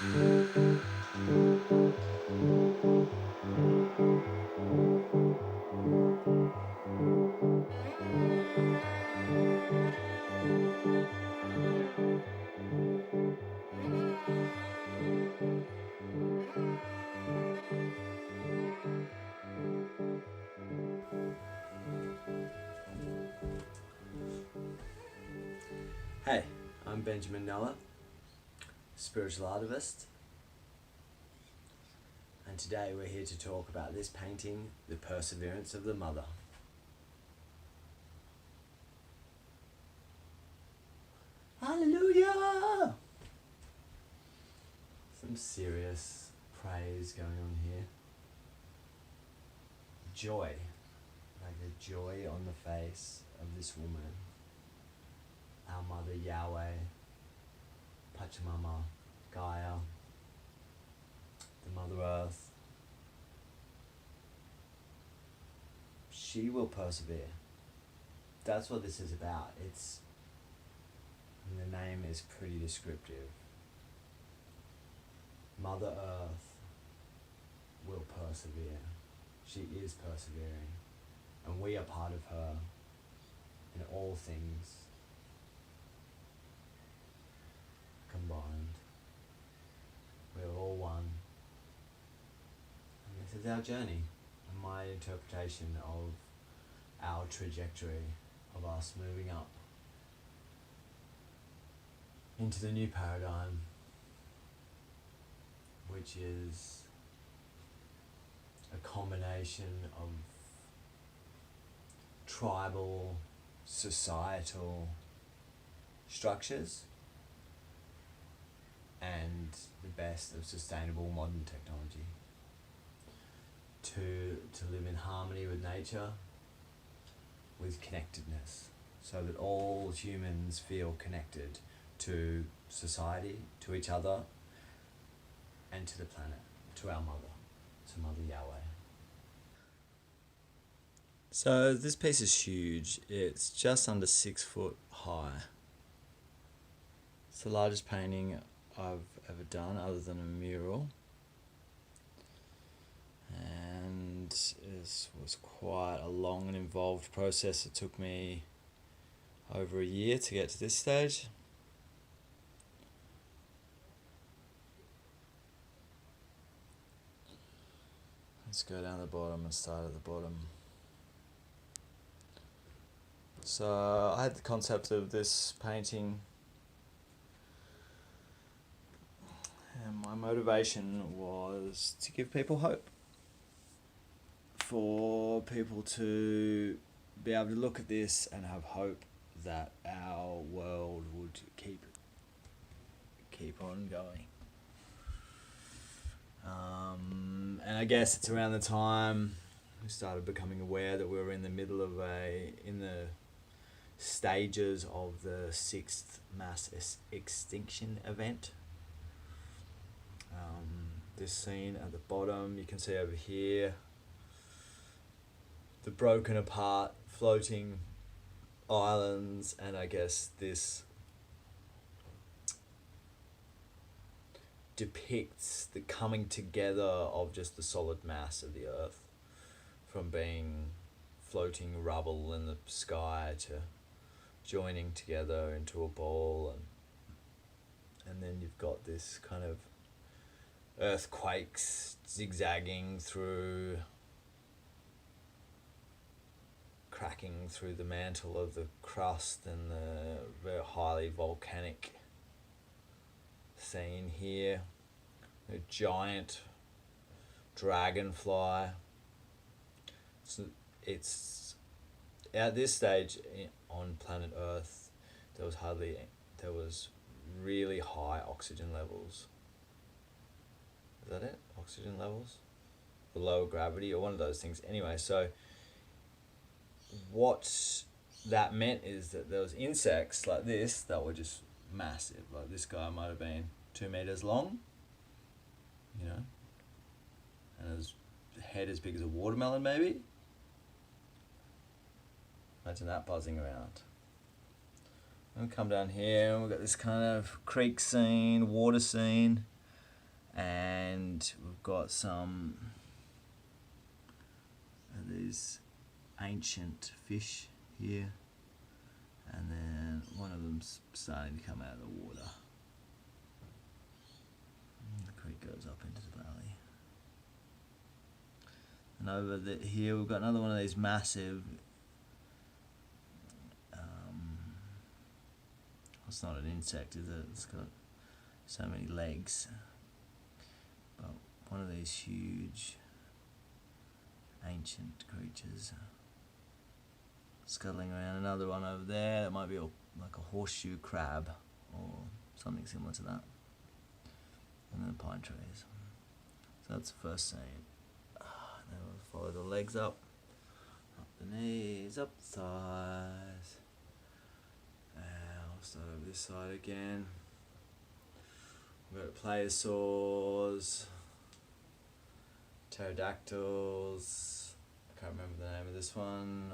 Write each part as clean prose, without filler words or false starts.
Hey, I'm Benjamin Noah, spiritual artivist, and today we're here to talk about this painting, The Perseverance of the Mother. Hallelujah! Some serious praise going on here. Joy, like the joy on the face of this woman. Our Mother Yahweh, Pachamama, Gaia, the Mother Earth. She will persevere. That's what this is about. The name is pretty descriptive. Mother Earth will persevere. She is persevering. And we are part of her in all things combined. We're all one. And this is our journey, and my interpretation of our trajectory of us moving up into the new paradigm, which is a combination of tribal, societal structures and the best of sustainable modern technology to live in harmony with nature, with connectedness, so that all humans feel connected to society, to each other, and to the planet, to our mother, to Mother Yahweh. So this piece is huge. It's just under 6 foot high. It's the largest painting I've ever done other than a mural. And this was quite a long and involved process. It took me over a year to get to this stage. Let's go down the bottom and start at the bottom. So I had the concept of this painting, and my motivation was to give people hope. For people to be able to look at this and have hope that our world would keep on going. And I guess it's around the time we started becoming aware that we were in the middle of in the stages of the 6th mass extinction event. This scene at the bottom, you can see over here, the broken apart floating islands, and I guess this depicts the coming together of just the solid mass of the earth, from being floating rubble in the sky to joining together into a ball, and then you've got this kind of earthquakes zigzagging through, cracking through the mantle of the crust, and the very highly volcanic scene here. A giant dragonfly. So it's at this stage on planet Earth, there was really high oxygen levels. Is that it? Oxygen levels? The lower gravity, or one of those things. Anyway, so what that meant is that there was insects like this that were just massive. Like this guy might have been 2 meters long, and his head as big as a watermelon maybe. Imagine that buzzing around. And we come down here and we've got this kind of creek scene, water scene. And we've got some of these ancient fish here, and then one of them's starting to come out of the water. And the creek goes up into the valley. And over here we've got another one of these massive, it's not an insect, is it? It's got so many legs. But one of these huge ancient creatures scuttling around. Another one over there that might be like a horseshoe crab or something similar to that. And then the pine trees. So that's the first scene. Then we'll follow the legs up the knees, up the thighs. And we'll start over this side again. We've got plesiosaurs, pterodactyls. I can't remember the name of this one.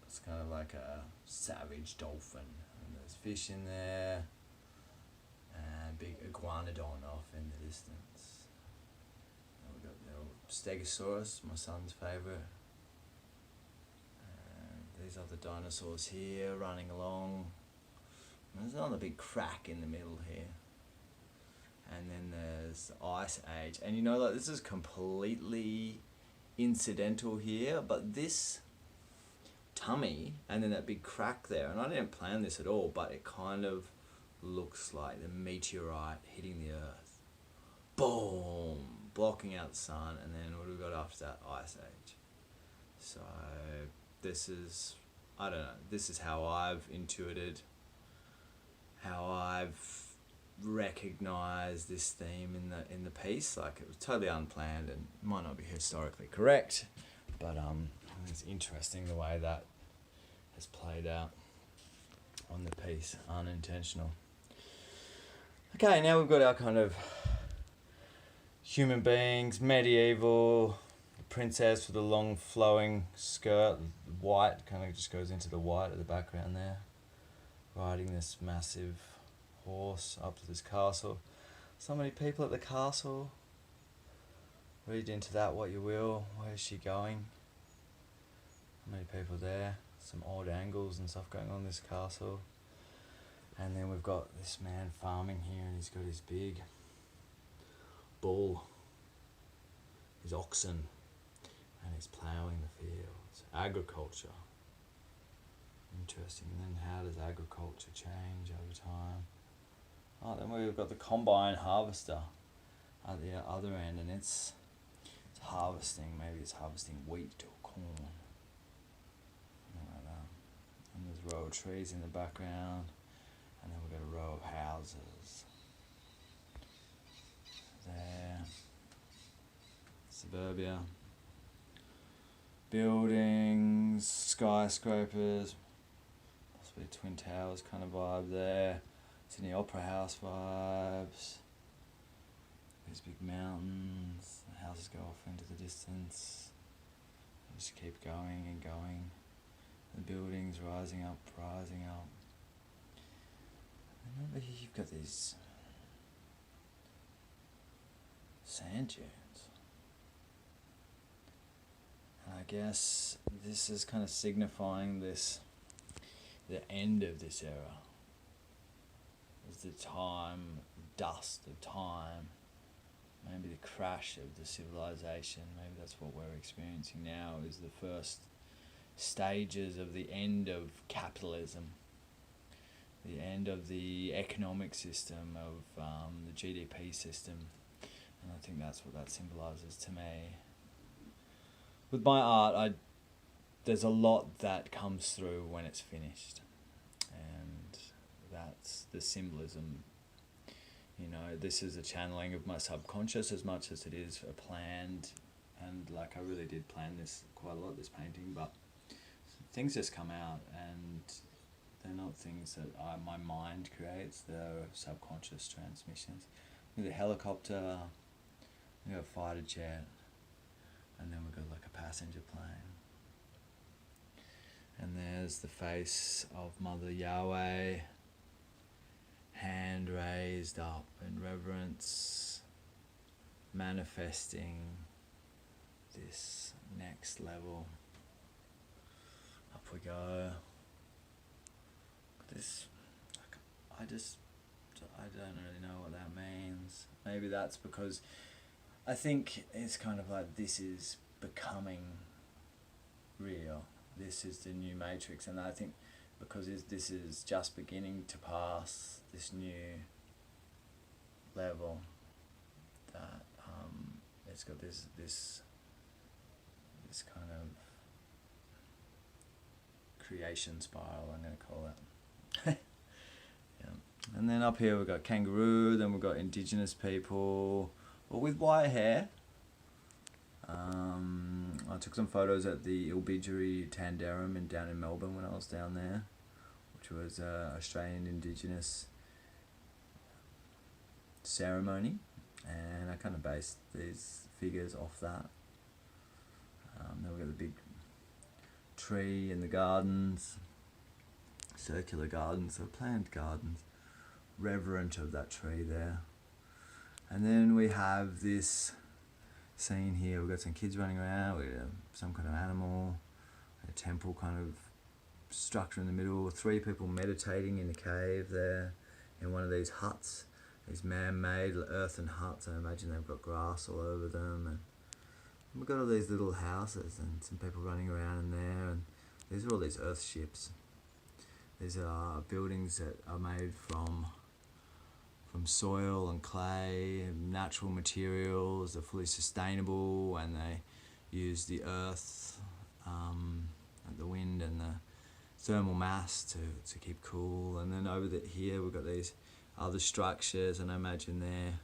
It's kind of like a savage dolphin. And there's fish in there. And big iguanodon off in the distance. And we've got the Stegosaurus, my son's favourite. And these other dinosaurs here running along. And there's another big crack in the middle here. And then there's the Ice Age. And you know, like, this is completely incidental here, but this tummy and then that big crack there, and I didn't plan this at all, but it kind of looks like the meteorite hitting the earth. Boom! Blocking out the sun, and then what do we got after that? Ice Age. So this is, I don't know, this is how I've intuited, how I've recognized this theme in the piece. Like, it was totally unplanned and might not be historically correct, but it's interesting the way that has played out on the piece, unintentional. Okay, now we've got our kind of human beings, medieval, the princess with a long flowing skirt, white, kind of just goes into the white at the background there, riding this massive horse up to this castle. So many people at the castle. Read into that what you will. Where is she going? How many people there? Some odd angles and stuff going on in this castle. And then we've got this man farming here, and he's got his big bull, his oxen, and he's ploughing the fields. Agriculture. Interesting. And then how does agriculture change over time? Oh, then we've got the combine harvester at the other end, and it's harvesting, maybe it's harvesting wheat or corn. Something like that. And there's a row of trees in the background, and then we've got a row of houses. There. Suburbia. Buildings, skyscrapers, possibly Twin Towers kind of vibe there. Sydney Opera House vibes. These big mountains, the houses go off into the distance. They just keep going and going. The buildings rising up, rising up. And over here you've got these sand dunes. And I guess this is kind of signifying this, the end of this era. Is the time, dust of time, maybe the crash of the civilization. Maybe that's what we're experiencing now, is the first stages of the end of capitalism, the end of the economic system, of the GDP system. And I think that's what that symbolises to me. With my art, there's a lot that comes through when it's finished. And that's the symbolism. You know, this is a channeling of my subconscious as much as it is a planned, and like I really did plan this quite a lot, this painting, but things just come out, and they're not things that my mind creates, they're subconscious transmissions. With a helicopter, we got a fighter jet, and then we've got like a passenger plane. And there's the face of Mother Yahweh, hand raised up in reverence. manifesting this next level. Up we go. This, I don't really know what that means. Maybe that's because I think it's kind of like this is becoming real. This is the new matrix, and I think because this is just beginning to pass this new level, that it's got this kind of creation spiral, I'm going to call it. Yeah. And then up here we've got kangaroo, then we've got indigenous people, but with white hair. I took some photos at the Ilbidjeri Tanderum down in Melbourne when I was down there, which was Australian Indigenous ceremony, and I kind of based these figures off that. Then we've got the big tree in the gardens, circular gardens, so planned gardens, reverent of that tree there. And then we have this scene here, we've got some kids running around with some kind of animal, a temple kind of structure in the middle, 3 people meditating in a cave there in one of these huts, these man-made earthen huts. I imagine they've got grass all over them, and we've got all these little houses and some people running around in there, and these are all these earth ships. These are buildings that are made from soil and clay and natural materials. They're fully sustainable, and they use the earth, the wind and the thermal mass to keep cool. And then over here we've got these other structures, and I imagine they're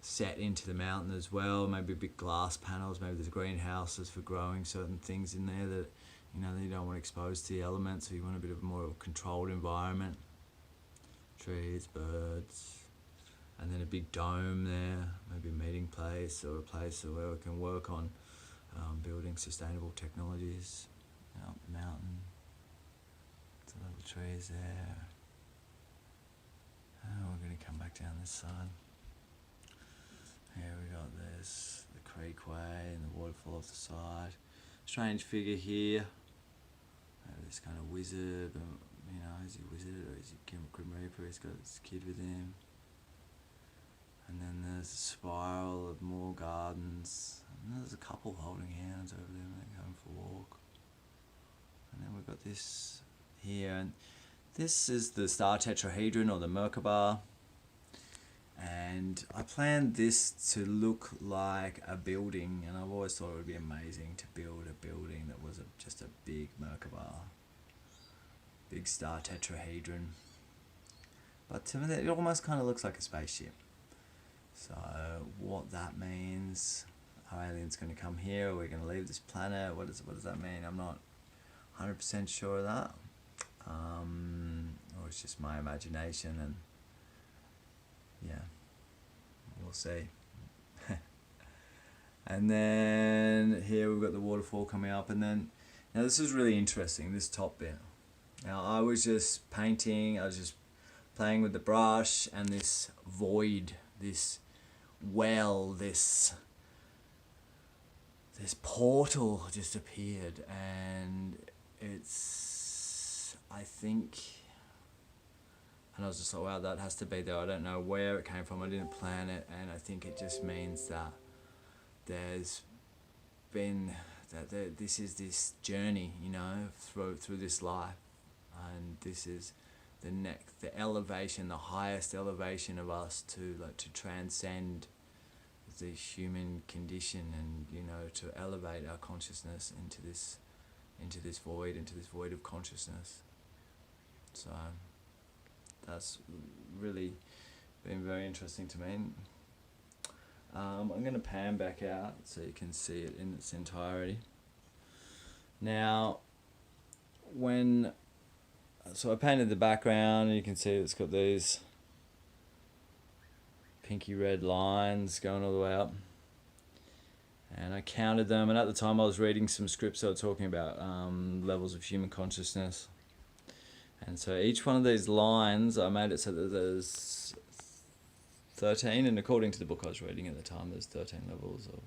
set into the mountain as well. Maybe big glass panels, maybe there's greenhouses for growing certain things in there that that you don't want exposed to the elements, so you want a bit of more of a controlled environment. Trees, birds, and then a big dome there, maybe a meeting place or a place where we can work on building sustainable technologies. Up the mountain, some little trees there. We're going to come back down this side. Here we got this, the creekway and the waterfall off the side. Strange figure here. This kind of wizard, is he a wizard or is he Grim Reaper? He's got this kid with him. And then there's a spiral of more gardens. And there's a couple holding hands over there when they're going for a walk. And then we've got this here, and this is the star tetrahedron or the Merkaba. And I planned this to look like a building, and I've always thought it would be amazing to build a building that was just a big Merkaba, big star tetrahedron. But to me, it almost kind of looks like a spaceship. So what that means, are aliens going to come here? Are we going to leave this planet? What does that mean? I'm not 100% sure of that. Or it's just my imagination, and yeah, we'll see. And then here we've got the waterfall coming up, and then now this is really interesting, this top bit. Now I was just painting, I was just playing with the brush, and this void, this well, this portal just appeared, and it's, I think, and I was just like, wow, that has to be there. I don't know where it came from, I didn't plan it, and I think it just means that there's been, this is this journey, through this life, and this is the elevation, the highest elevation of us to transcend the human condition, and to elevate our consciousness into this void of consciousness. So that's really been very interesting to me. I'm going to pan back out so you can see it in its entirety. Now, so I painted the background, and you can see it's got these pinky red lines going all the way up. And I counted them, and at the time I was reading some scripts that were talking about levels of human consciousness. And so each one of these lines, I made it so that there's 13, and according to the book I was reading at the time, there's 13 levels of...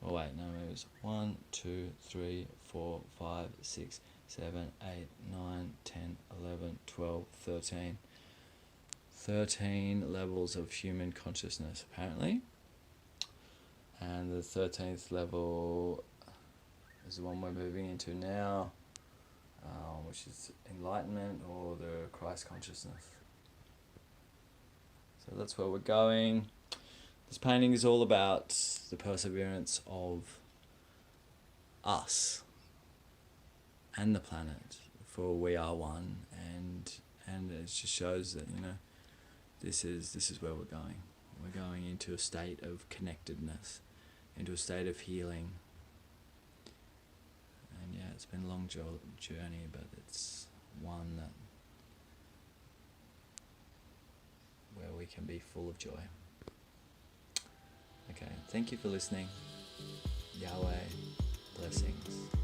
Oh wait, no, it was 1, 2, 3, 4, 5, 6, 7, 8, 9, 10, 11, 12, 13. 13 levels of human consciousness, apparently. And the 13th level is the one we're moving into now, which is enlightenment, or the Christ consciousness. So that's where we're going. This painting is all about the perseverance of us and the planet, for we are one, and it just shows that, you know, this is where we're going. We're going into a state of connectedness, into a state of healing. And yeah, it's been a long journey, but it's one that where we can be full of joy. Okay, thank you for listening. Yahweh, blessings.